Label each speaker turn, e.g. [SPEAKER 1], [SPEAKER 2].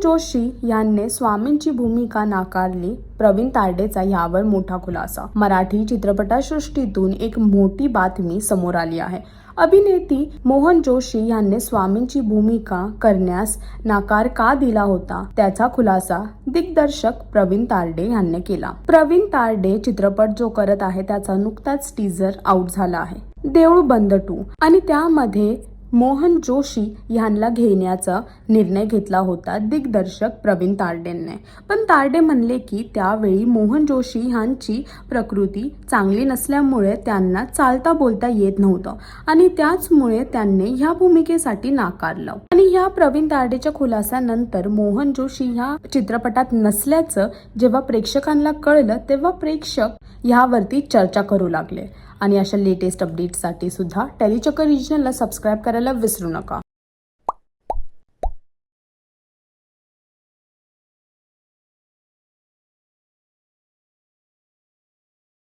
[SPEAKER 1] जोशी यांनी स्वामींची भूमिका नाकारली. प्रवीण तारडेचा यावर मोठा खुलासा. मराठी चित्रपटसृष्टीतून एक मोठी बातमी समोर आली आहे. अभिनेती मोहन जोशी यांनी स्वामींची भूमिका करण्यास नकार का दिला होता, त्याचा खुलासा दिग्दर्शक प्रवीण तारडे यांनी केला. प्रवीण तारडे चित्रपट जो करत आहे त्याचा नुकताच टीझर आउट झाला आहे, देऊळ बंद 2, आणि त्यामध्ये मोहन जोशी यांना घेण्याचा निर्णय घेतला होता दिग्दर्शक प्रवीण तारडेंनी. पण तारडे म्हणले की त्यावेळी मोहन जोशी यांची प्रकृती चांगली नसल्यामुळे त्यांना चालता बोलता येत नव्हतं आणि त्याचमुळे त्यांनी ह्या भूमिकेसाठी नाकारलं. आणि ह्या प्रवीण तारडेच्या खुलासानंतर मोहन जोशी ह्या चित्रपटात नसल्याचं जेव्हा प्रेक्षकांना कळलं तेव्हा प्रेक्षक ह्यावरती चर्चा करू लागले. आणि अशा लेटेस्ट अपडेट्ससाठी सुद्धा टेलीचक्कर रिजनला सबस्क्राईब करायला विसरू नका.